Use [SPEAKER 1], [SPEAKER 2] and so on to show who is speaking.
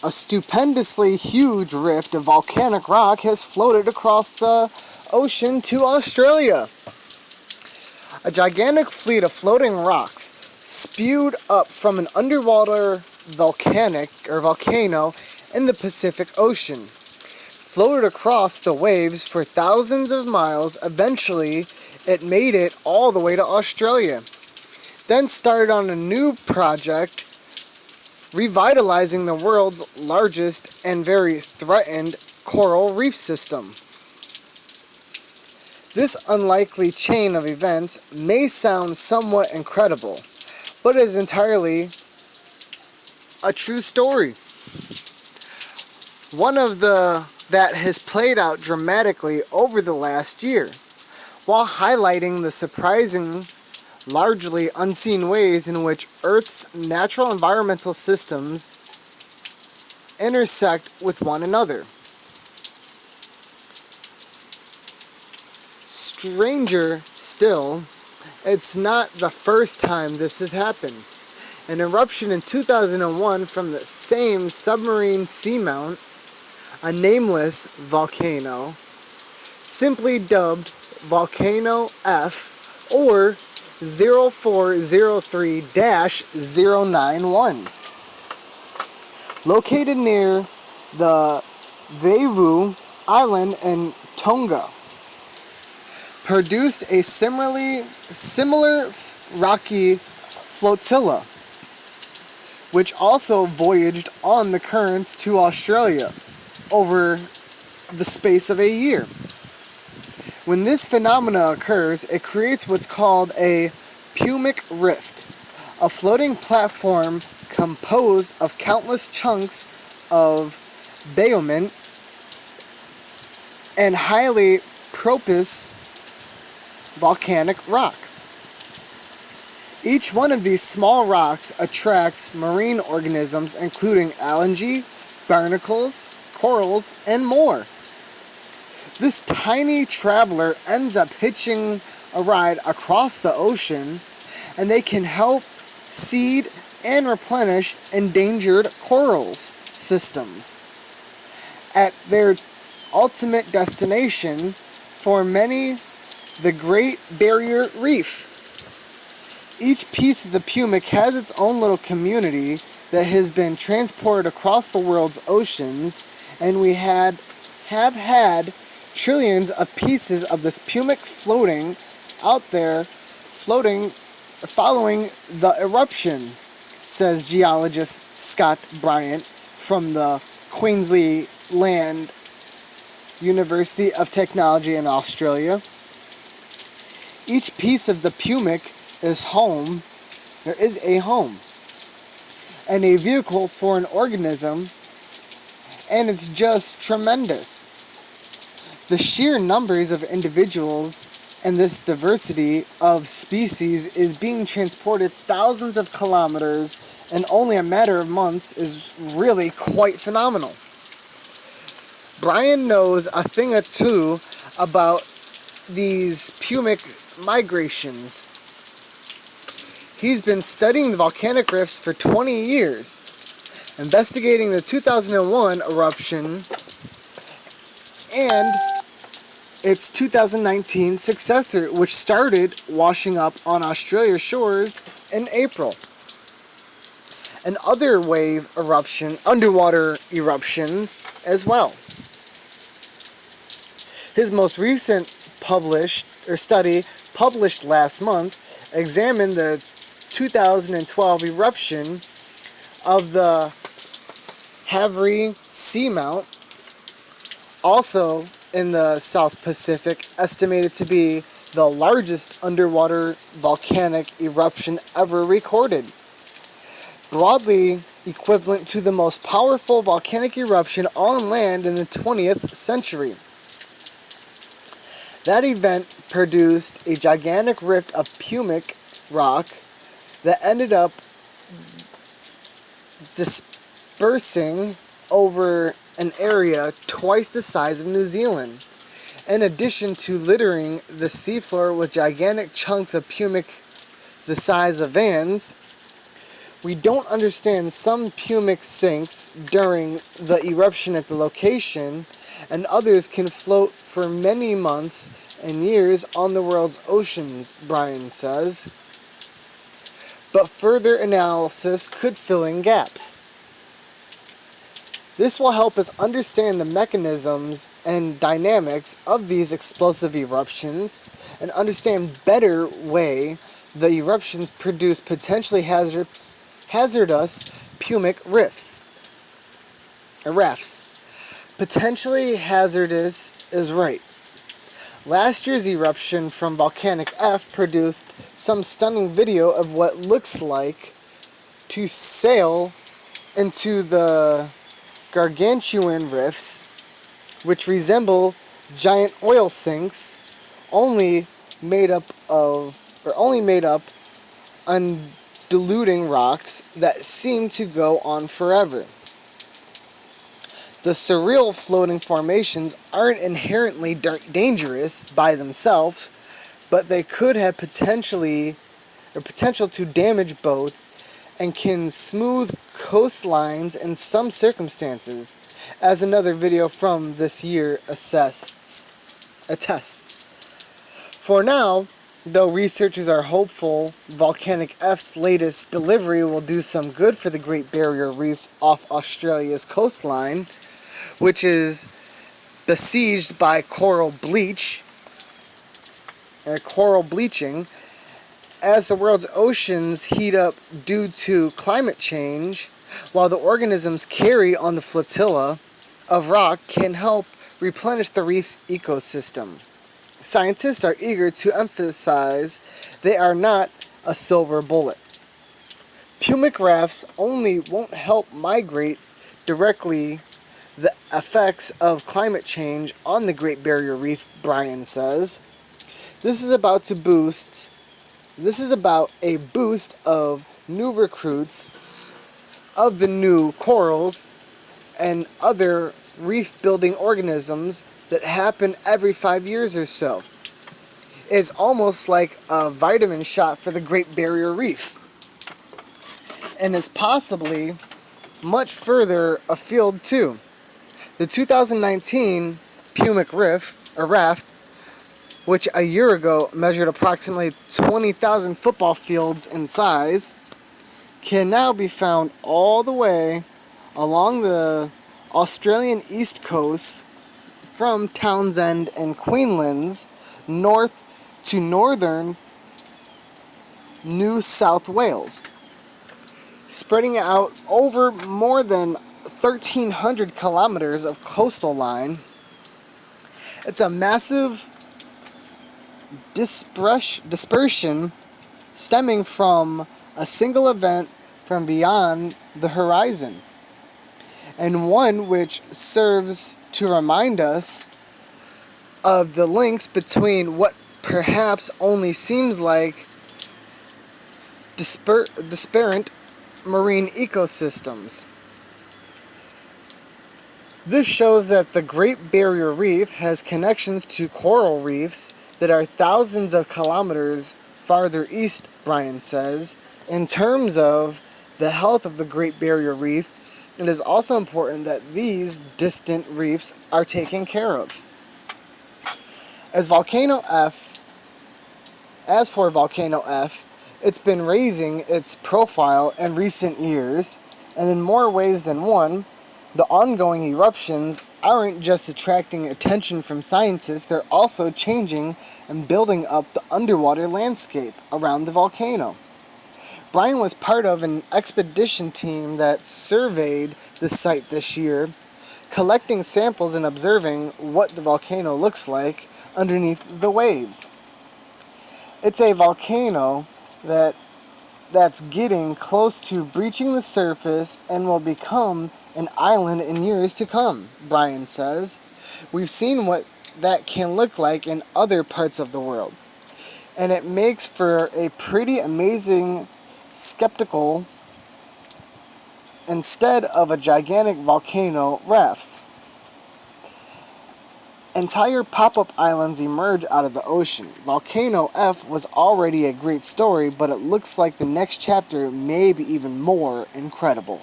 [SPEAKER 1] A stupendously huge rift of volcanic rock has floated across the ocean to Australia. A gigantic fleet of floating rocks spewed up from an underwater volcano in the Pacific Ocean, floated across the waves for thousands of miles. Eventually, it made it all the way to Australia, then started on a new project revitalizing the world's largest and very threatened coral reef system. This unlikely chain of events may sound somewhat incredible, but it is entirely a true story. One of that has played out dramatically over the last year, while highlighting the surprising, largely unseen ways in which Earth's natural environmental systems intersect with one another. Stranger still, it's not the first time this has happened. An eruption in 2001 from the same submarine seamount, a nameless volcano, simply dubbed Volcano F or 0403-091, located near the Varo island in Tonga, produced a similar rocky flotilla, which also voyaged on the currents to Australia over the space of a year. When this phenomena occurs, it creates what's called a pumic rift, a floating platform composed of countless chunks of bitumen and highly porous volcanic rock. Each one of these small rocks attracts marine organisms including algae, barnacles, corals, and more. This tiny traveler ends up hitching a ride across the ocean, and they can help seed and replenish endangered corals systems at their ultimate destination, for many, the Great Barrier Reef. Each piece of the pumic has its own little community that has been transported across the world's oceans, and we have had trillions of pieces of this pumic floating out there, following the eruption, says geologist Scott Bryant from the Queensland University of Technology in Australia. Each piece of the pumic is a home, and a vehicle for an organism, and it's just tremendous. The sheer numbers of individuals and this diversity of species is being transported thousands of kilometers in only a matter of months is really quite phenomenal. Brian knows a thing or two about these pumic migrations. He's been studying the volcanic rifts for 20 years, investigating the 2001 eruption and its 2019 successor, which started washing up on Australia's shores in April. And other underwater eruptions as well. His most recent study, published last month, examined the 2012 eruption of the Havre Seamount, also in the South Pacific, estimated to be the largest underwater volcanic eruption ever recorded, broadly equivalent to the most powerful volcanic eruption on land in the 20th century. That event produced a gigantic rift of pumic rock that ended up dispersing over an area twice the size of New Zealand, in addition to littering the seafloor with gigantic chunks of pumic the size of vans, We don't understand some pumic sinks during the eruption at the location, and others can float for many months and years on the world's oceans, Brian says. But further analysis could fill in gaps. This will help us understand the mechanisms and dynamics of these explosive eruptions and understand better way the eruptions produce potentially hazardous pumic rafts. Potentially hazardous is right. Last year's eruption from volcanic F produced some stunning video of what looks like to sail into the gargantuan rifts, which resemble giant oil sinks, only made up undulating rocks that seem to go on forever. The surreal floating formations aren't inherently dangerous by themselves, but they could have potential to damage boats and can smooth coastlines in some circumstances, as another video from this year attests. For now, though researchers are hopeful Volcanic F's latest delivery will do some good for the Great Barrier Reef off Australia's coastline, which is besieged by coral bleaching, as the world's oceans heat up due to climate change, while the organisms carried on the flotilla of rock can help replenish the reef's ecosystem. Scientists are eager to emphasize they are not a silver bullet. Pumic rafts only won't help migrate directly the effects of climate change on the Great Barrier Reef, Brian says. This is about a boost of new recruits of the new corals and other reef-building organisms that happen every 5 years or so. It's almost like a vitamin shot for the Great Barrier Reef, and is possibly much further afield too. The 2019 pumic raft, which a year ago measured approximately 20,000 football fields in size, can now be found all the way along the Australian east coast from Townsend and Queensland's north to northern New South Wales, spreading out over more than 1,300 kilometers of coastal line. It's a massive dispersion stemming from a single event from beyond the horizon, and one which serves to remind us of the links between what perhaps only seems like disparate marine ecosystems. This shows that the Great Barrier Reef has connections to coral reefs that are thousands of kilometers farther east, Brian says. In terms of the health of the Great Barrier Reef, it is also important that these distant reefs are taken care of. As for Volcano F, it's been raising its profile in recent years, and in more ways than one. The ongoing eruptions aren't just attracting attention from scientists, they're also changing and building up the underwater landscape around the volcano. Brian was part of an expedition team that surveyed the site this year, collecting samples and observing what the volcano looks like underneath the waves. It's a volcano that's getting close to breaching the surface and will become an island in years to come, Brian says. We've seen what that can look like in other parts of the world, and it makes for a pretty amazing spectacle instead of a gigantic volcano rafts. Entire pop-up islands emerge out of the ocean. Volcano F was already a great story, but it looks like the next chapter may be even more incredible.